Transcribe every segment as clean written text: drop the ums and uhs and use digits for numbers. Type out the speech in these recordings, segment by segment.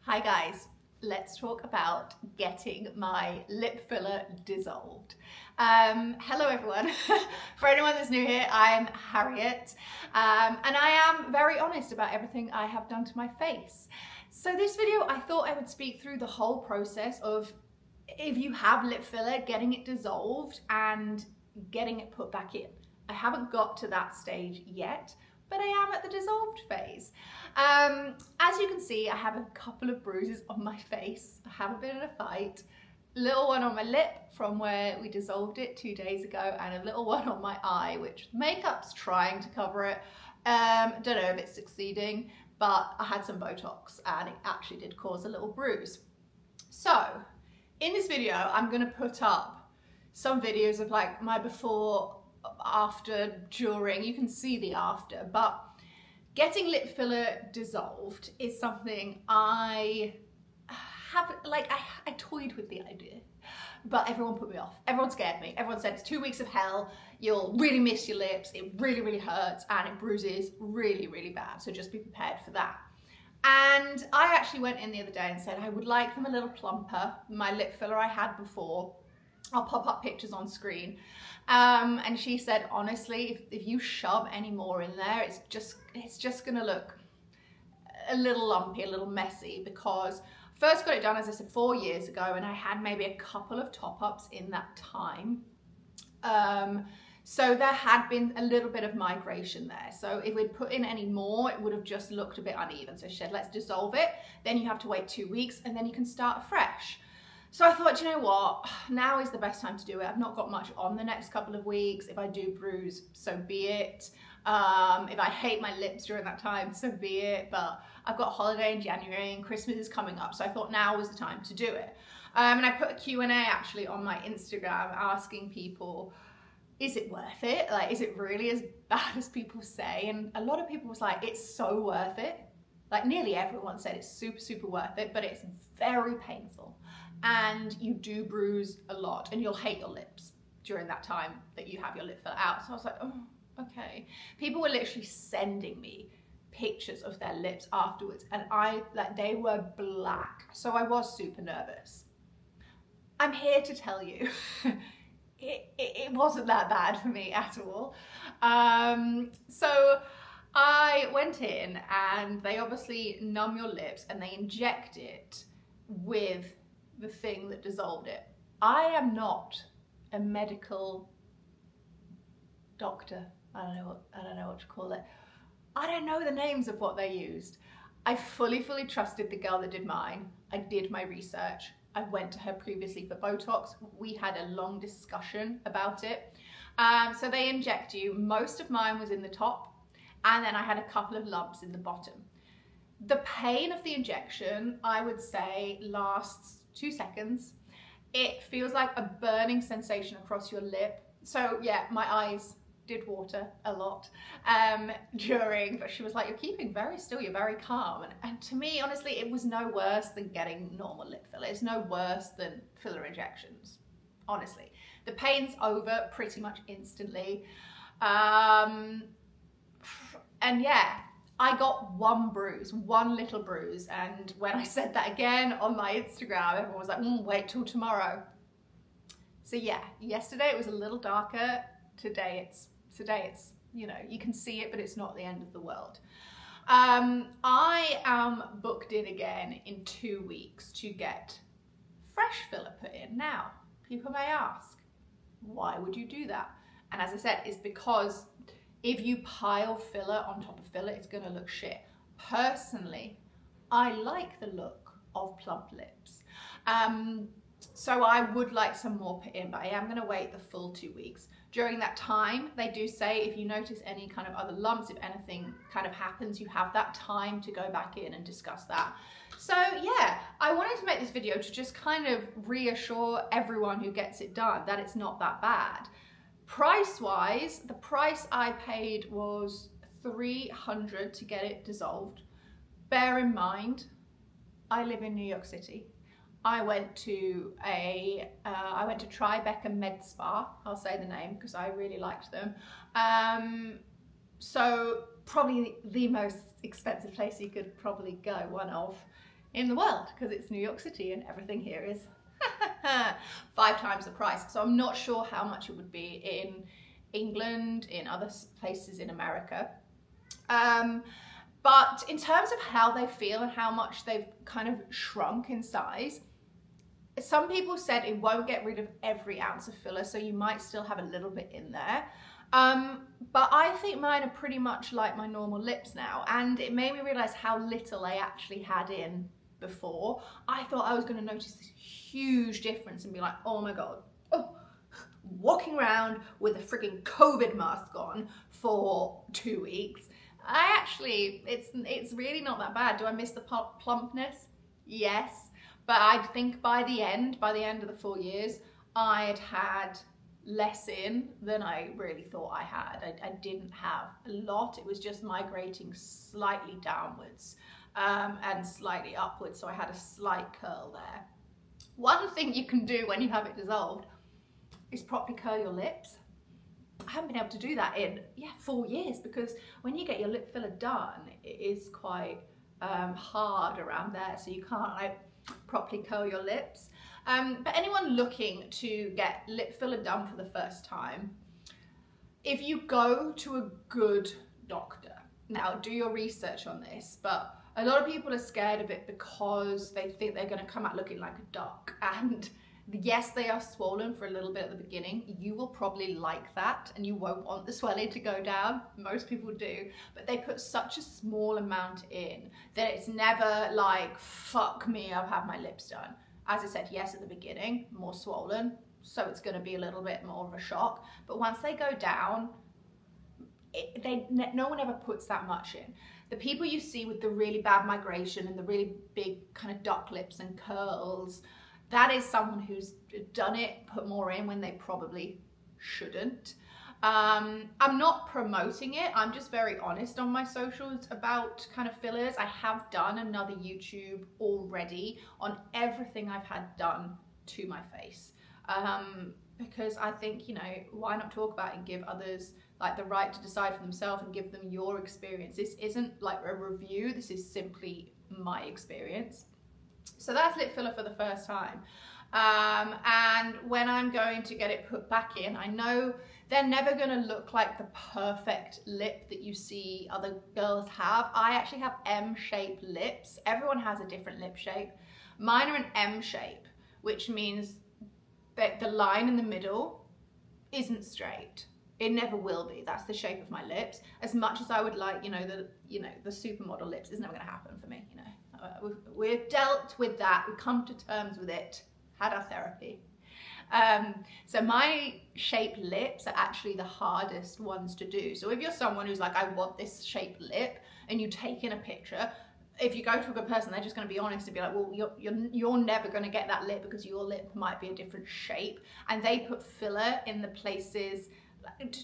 Hi guys, let's talk about getting my lip filler dissolved. Hello everyone. For anyone that's new here, I'm Harriet, and I am very honest about everything I have done to my face. So this video, I thought I would speak through the whole process of if you have lip filler, getting it dissolved and getting it put back in. I haven't got to that stage yet, but I am at the dissolved phase. As you can see, I have a couple of bruises on my face. I haven't been in a fight. Little one on my lip from where we dissolved it 2 days ago, and a little one on my eye, which makeup's trying to cover it. Don't know if it's succeeding, but I had some Botox and it actually did cause a little bruise. So in this video, I'm gonna put up some videos of like my before, after, during. You can see the after, but getting lip filler dissolved is something I have, I toyed with the idea, but everyone put me off. Everyone scared me. Everyone said it's 2 weeks of hell, you'll really miss your lips, it really, really hurts, and it bruises really, really bad, so just be prepared for that. And I actually went in the other day and said I would like them a little plumper. My lip filler I had before, I'll pop up pictures on screen. And she said, honestly, if you shove any more in there, it's just gonna look a little lumpy, a little messy, because first got it done, as I said, 4 years ago, and I had maybe a couple of top-ups in that time. So there had been a little bit of migration there. So if we'd put in any more, it would have just looked a bit uneven. So she said, let's dissolve it. Then you have to wait 2 weeks and then you can start fresh. So I thought, you know what, now is the best time to do it. I've not got much on the next couple of weeks. If I do bruise, so be it. If I hate my lips during that time, so be it. But I've got a holiday in January and Christmas is coming up. So I thought now was the time to do it. And I put a Q&A actually on my Instagram asking people, is it worth it? Like, is it really as bad as people say? And a lot of people was like, it's so worth it. Like nearly everyone said it's super, super worth it, but it's very painful. And you do bruise a lot and you'll hate your lips during that time that you have your lip filler out. So I was like, oh, okay. People were literally sending me pictures of their lips afterwards, and they were black. So I was super nervous. I'm here to tell you, it wasn't that bad for me at all. So I went in and they obviously numb your lips and they inject it with the thing that dissolved it. I am not a medical doctor. I don't know what to call it. I don't know the names of what they used. I fully trusted the girl that did mine. I did my research. I went to her previously for Botox. We had a long discussion about it. So they inject you. Most of mine was in the top, and then I had a couple of lumps in the bottom. The pain of the injection, I would say, lasts 2 seconds. It feels like a burning sensation across your lip. So yeah, my eyes did water a lot during, but she was like, you're keeping very still, you're very calm. And to me, honestly, it was no worse than getting normal lip filler. It's no worse than filler injections, honestly. The pain's over pretty much instantly. And yeah, I got one bruise, one little bruise. And when I said that again on my Instagram, everyone was like, wait till tomorrow. So yeah, yesterday it was a little darker. Today it's, you know, you can see it, but it's not the end of the world. I am booked in again in 2 weeks to get fresh filler put in. Now, people may ask, why would you do that? And as I said, it's because if you pile filler on top of filler, it's gonna look shit. Personally, I like the look of plump lips. So I would like some more put in, but I am gonna wait the full 2 weeks. During that time, they do say if you notice any kind of other lumps, if anything kind of happens, you have that time to go back in and discuss that. So yeah, I wanted to make this video to just kind of reassure everyone who gets it done that it's not that bad. Price-wise, the price I paid was $300 to get it dissolved. Bear in mind, I live in New York City. I went to Tribeca Med Spa. I'll say the name because I really liked them. So probably the most expensive place you could probably go, one of. in the world because it's New York City and everything here is 5 times the price. So I'm not sure how much it would be in England, in other places in America. But in terms of how they feel and how much they've kind of shrunk in size, some people said it won't get rid of every ounce of filler, so you might still have a little bit in there. But I think mine are pretty much like my normal lips now, and it made me realize how little I actually had in before. I thought I was going to notice this huge difference and be like, oh my God, walking around with a freaking COVID mask on for 2 weeks. It's really not that bad. Do I miss the plumpness? Yes. But I think by the end of the 4 years, I had less in than I really thought I had. I didn't have a lot. It was just migrating slightly downwards and slightly upwards. So I had a slight curl there. One thing you can do when you have it dissolved is properly curl your lips. I haven't been able to do that in 4 years, because when you get your lip filler done, it is quite hard around there, so you can't like properly curl your lips. But anyone looking to get lip filler done for the first time, if you go to a good doctor, now do your research on this, but a lot of people are scared of it because they think they're going to come out looking like a duck, and yes, they are swollen for a little bit at the beginning. You will probably like that and you won't want the swelling to go down. Most people do, but they put such a small amount in that it's never like, fuck me, I've had my lips done. As I said, yes, at the beginning, more swollen, so it's going to be a little bit more of a shock. But once they go down, no one ever puts that much in. The people you see with the really bad migration and the really big kind of duck lips and curls, that is someone who's done it, put more in when they probably shouldn't. I'm not promoting it. I'm just very honest on my socials about kind of fillers. I have done another YouTube already on everything I've had done to my face. Because I think, you know, why not talk about it and give others like the right to decide for themselves and give them your experience. This isn't like a review. This is simply my experience. So that's lip filler for the first time. And when I'm going to get it put back in, I know they're never going to look like the perfect lip that you see other girls have. I actually have M-shaped lips. Everyone has a different lip shape. Mine are an M shape, which means that the line in the middle isn't straight. It never will be. That's the shape of my lips. As much as I would like, the supermodel lips, it's never going to happen for me, We've dealt with that. We've come to terms with it. Had our therapy. So my shaped lips are actually the hardest ones to do. So if you're someone who's like, I want this shaped lip, and you take in a picture, if you go to a good person, they're just going to be honest and be like, well, you're never going to get that lip because your lip might be a different shape. And they put filler in the places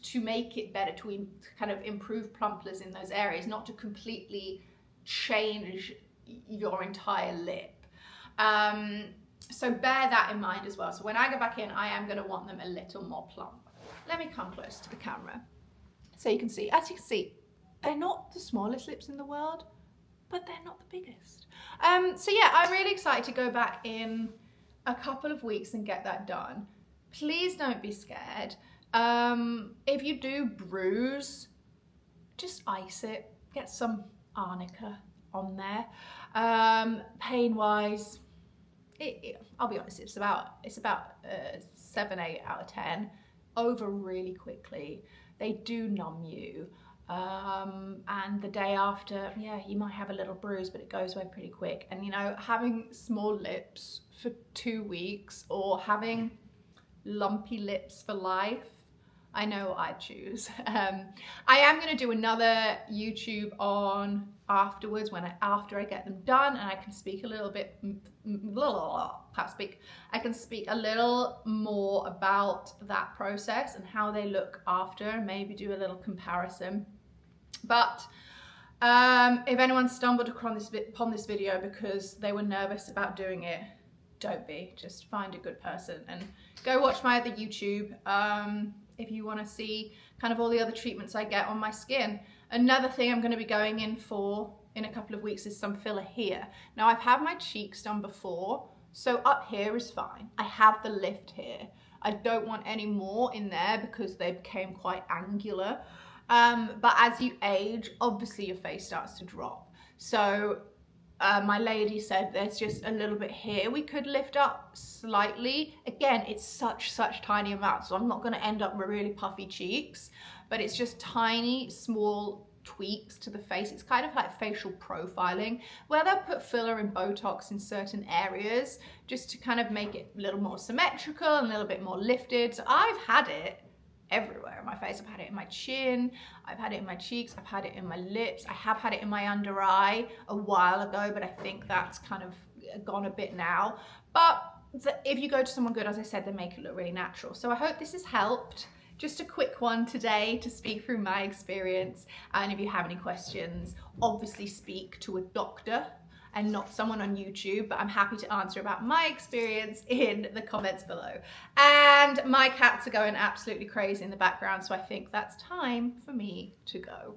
to make it better, to kind of improve plumpness in those areas, not to completely change your entire lip. So bear that in mind as well. So when I go back in, I am going to want them a little more plump. Let me come close to the camera so you can see. As you can see, they're not the smallest lips in the world, but they're not the biggest. So yeah, I'm really excited to go back in a couple of weeks and get that done. Please don't be scared. If you do bruise, just ice it. Get some arnica on there. Pain wise, I'll be honest, it's about 7, 8 out of 10. Over really quickly. They do numb you. And the day after, yeah, you might have a little bruise, but it goes away pretty quick. And having small lips for 2 weeks or having lumpy lips for life, I know what I'd choose. I am going to do another YouTube on afterwards, after I get them done, and I can speak a little bit, I can speak a little more about that process and how they look after, and maybe do a little comparison. But if anyone stumbled upon this video because they were nervous about doing it, don't be. Just find a good person and go watch my other YouTube if you want to see kind of all the other treatments I get on my skin. Another thing I'm going to be going in for in a couple of weeks is some filler here. Now I've had my cheeks done before, so up here is fine. I have the lift here. I don't want any more in there because they became quite angular. But as you age, obviously your face starts to drop. So my lady said there's just a little bit here we could lift up slightly. Again, it's such tiny amounts, so I'm not going to end up with really puffy cheeks, but it's just tiny, small tweaks to the face. It's kind of like facial profiling, where they'll put filler and Botox in certain areas just to kind of make it a little more symmetrical and a little bit more lifted. So I've had it everywhere in my face. I've had it in my chin, I've had it in my cheeks, I've had it in my lips, I have had it in my under eye a while ago, but I think that's kind of gone a bit now. But if you go to someone good, as I said, they make it look really natural. So I hope this has helped. Just a quick one today to speak through my experience. And if you have any questions, obviously speak to a doctor and not someone on YouTube, but I'm happy to answer about my experience in the comments below. And my cats are going absolutely crazy in the background, so I think that's time for me to go.